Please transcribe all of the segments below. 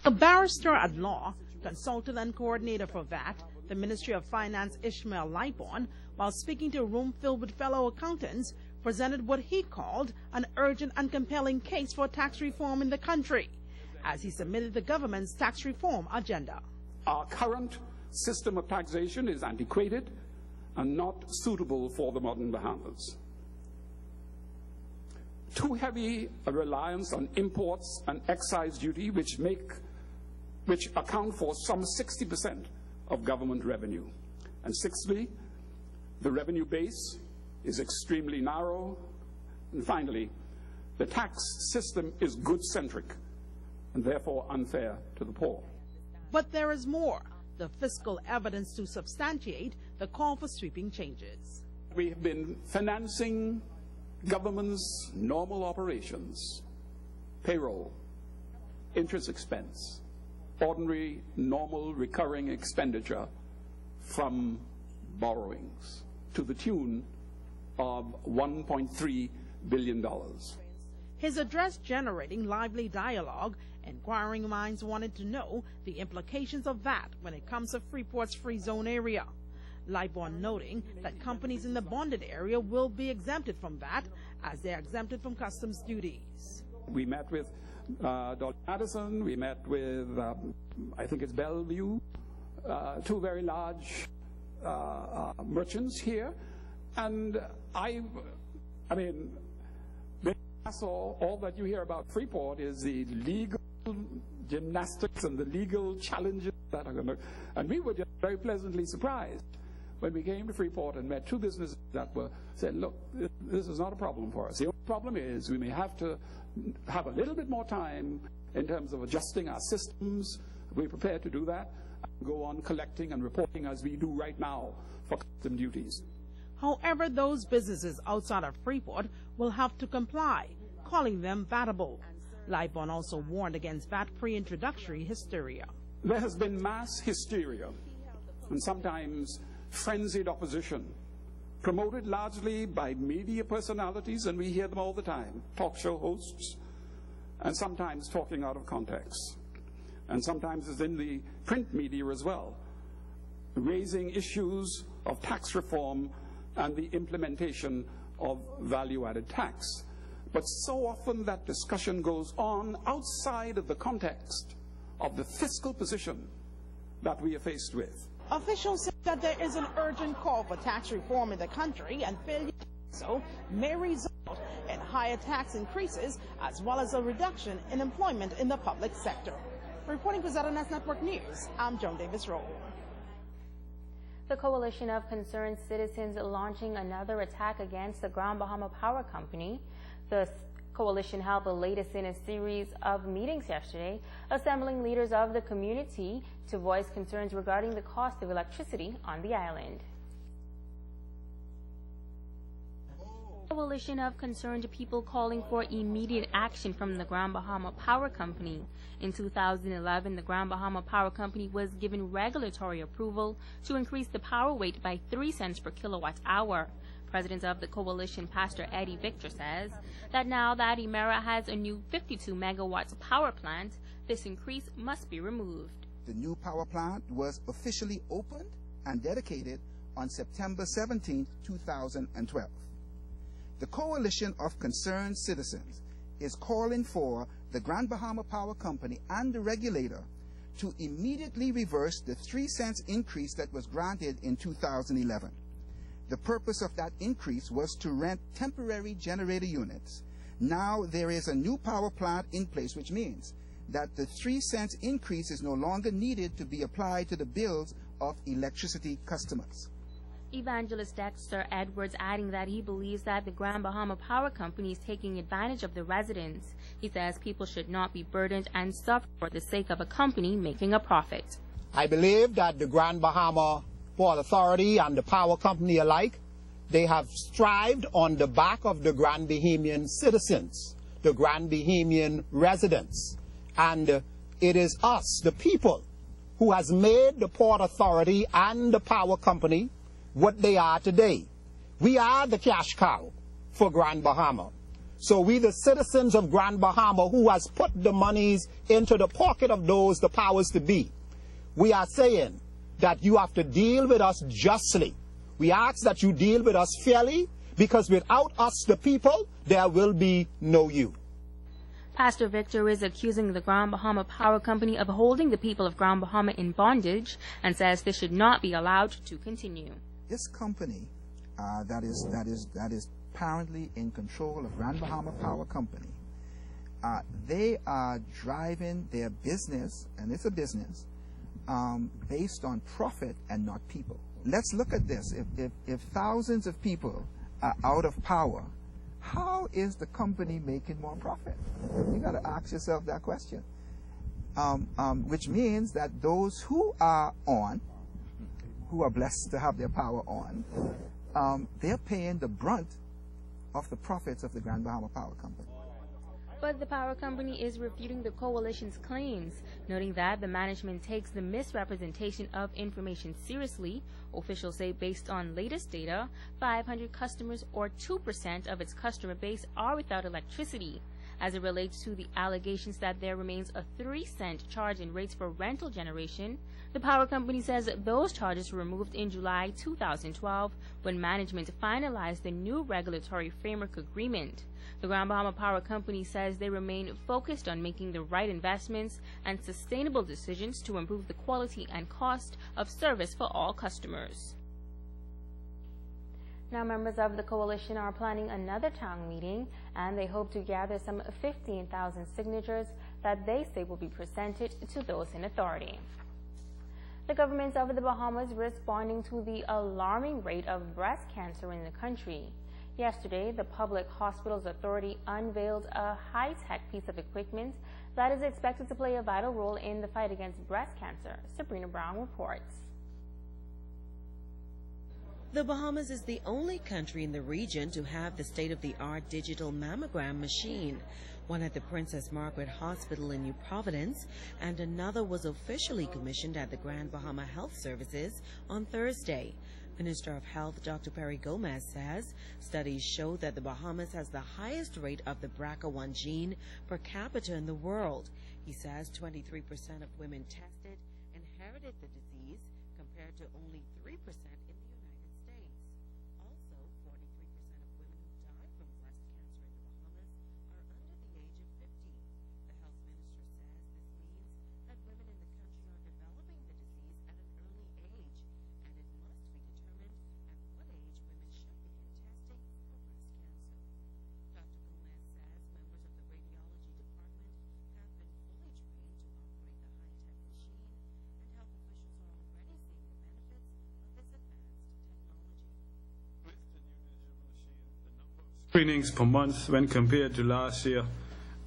A barrister at law, consultant and coordinator for VAT, the Ministry of Finance Ishmael Lightborn, while speaking to a room filled with fellow accountants, presented what he called an urgent and compelling case for tax reform in the country, as he submitted the government's tax reform agenda. Our current system of taxation is antiquated and not suitable for the modern Bahamas. Too heavy a reliance on imports and excise duty, which account for some 60% of government revenue. And sixthly, the revenue base is extremely narrow. And finally, the tax system is good-centric and therefore unfair to the poor. But there is more, the fiscal evidence to substantiate the call for sweeping changes. We have been financing government's normal operations, payroll, interest expense, ordinary, normal, recurring expenditure from borrowings to the tune of $1.3 billion. His address generating lively dialogue. Inquiring minds wanted to know the implications of that when it comes to Freeport's free zone area. Lightborn noting that companies in the bonded area will be exempted from VAT as they are exempted from customs duties. We met with Dolly Madison, we met with, I think it's Bellevue, two very large merchants here. And I mean, all that you hear about Freeport is the legal gymnastics and the legal challenges that are going to, and we were just very pleasantly surprised when we came to Freeport and met two businesses that said, look, this is not a problem for us. The only problem is we may have to have a little bit more time in terms of adjusting our systems. We're prepared to do that and go on collecting and reporting as we do right now for custom duties. However, those businesses outside of Freeport will have to comply, calling them vatable. Lightborn also warned against VAT pre-introductory hysteria. There has been mass hysteria and sometimes frenzied opposition, promoted largely by media personalities, and we hear them all the time, talk show hosts, and sometimes talking out of context. And sometimes it's in the print media as well, raising issues of tax reform and the implementation of value-added tax. But so often that discussion goes on outside of the context of the fiscal position that we are faced with. Officials say that there is an urgent call for tax reform in the country, and failure to do so may result in higher tax increases as well as a reduction in employment in the public sector. Reporting for ZNS Network News, I'm Joan Davis-Rowe. The Coalition of Concerned Citizens launching another attack against the Grand Bahama Power Company. The coalition held the latest in a series of meetings yesterday, assembling leaders of the community to voice concerns regarding the cost of electricity on the island. A coalition of concerned people calling for immediate action from the Grand Bahama Power Company. In 2011, the Grand Bahama Power Company was given regulatory approval to increase the power rate by 3 cents per kilowatt hour. President of the coalition, Pastor Eddie Victor, says that now that Emera has a new 52 megawatts power plant, this increase must be removed. The new power plant was officially opened and dedicated on September 17, 2012. The Coalition of Concerned Citizens is calling for the Grand Bahama Power Company and the regulator to immediately reverse the 3 cents increase that was granted in 2011. The purpose of that increase was to rent temporary generator units. Now there is a new power plant in place, which means that the 3 cents increase is no longer needed to be applied to the bills of electricity customers. Evangelist Dexter Edwards adding that he believes that the Grand Bahama Power Company is taking advantage of the residents. He says people should not be burdened and suffer for the sake of a company making a profit. I believe that the Grand Bahama Port Authority and the power company alike, they have strived on the back of the Grand Bahamian citizens, the Grand Bahamian residents. And it is us, the people, who has made the Port Authority and the power company what they are today. We are the cash cow for Grand Bahama. So we, the citizens of Grand Bahama, who has put the monies into the pocket of those, the powers to be, we are saying that you have to deal with us justly. We ask that you deal with us fairly, because without us, the people, there will be no you. Pastor Victor is accusing the Grand Bahama Power Company of holding the people of Grand Bahama in bondage and says this should not be allowed to continue. This company that is apparently in control of Grand Bahama Power Company, they are driving their business, and it's a business, based on profit and not people. Let's look at this. If thousands of people are out of power, how is the company making more profit? You got to ask yourself that question. Which means that those who are on, who are blessed to have their power on, they're paying the brunt of the profits of the Grand Bahama Power Company. But the power company is refuting the coalition's claims, noting that the management takes the misrepresentation of information seriously. Officials say based on latest data, 500 customers or 2% of its customer base are without electricity. As it relates to the allegations that there remains a 3-cent charge in rates for rental generation, the power company says those charges were removed in July 2012 when management finalized the new regulatory framework agreement. The Grand Bahama Power Company says they remain focused on making the right investments and sustainable decisions to improve the quality and cost of service for all customers. Now, members of the coalition are planning another town meeting, and they hope to gather some 15,000 signatures that they say will be presented to those in authority. The governments of the Bahamas responding to the alarming rate of breast cancer in the country. Yesterday, the Public Hospitals Authority unveiled a high-tech piece of equipment that is expected to play a vital role in the fight against breast cancer. Sabrina Brown reports. The Bahamas is the only country in the region to have the state-of-the-art digital mammogram machine. One at the Princess Margaret Hospital in New Providence, and another was officially commissioned at the Grand Bahama Health Services on Thursday. Minister of Health Dr. Perry Gomez says studies show that the Bahamas has the highest rate of the BRCA1 gene per capita in the world. He says 23% of women tested inherited the disease compared to only 3% in the United States. Also, 43% of women who die from breast cancer in the Bahamas are under the age of 50. The health minister says this means that women in the country are developing the disease at an early age, and it must be determined at what age women should begin testing for breast cancer. Dr. Gomez says members of the radiology department have been fully trained to operate the high-tech machine, and health officials are already seeing the benefits of this advanced technology. With the new digital machine, the number of screenings per month when compared to last year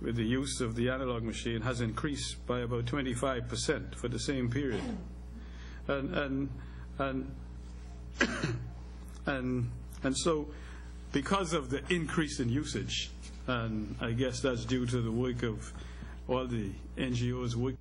with the use of the analog machine has increased by about 25% for the same period. And so because of the increase in usage, and I guess that's due to the work of all the NGOs working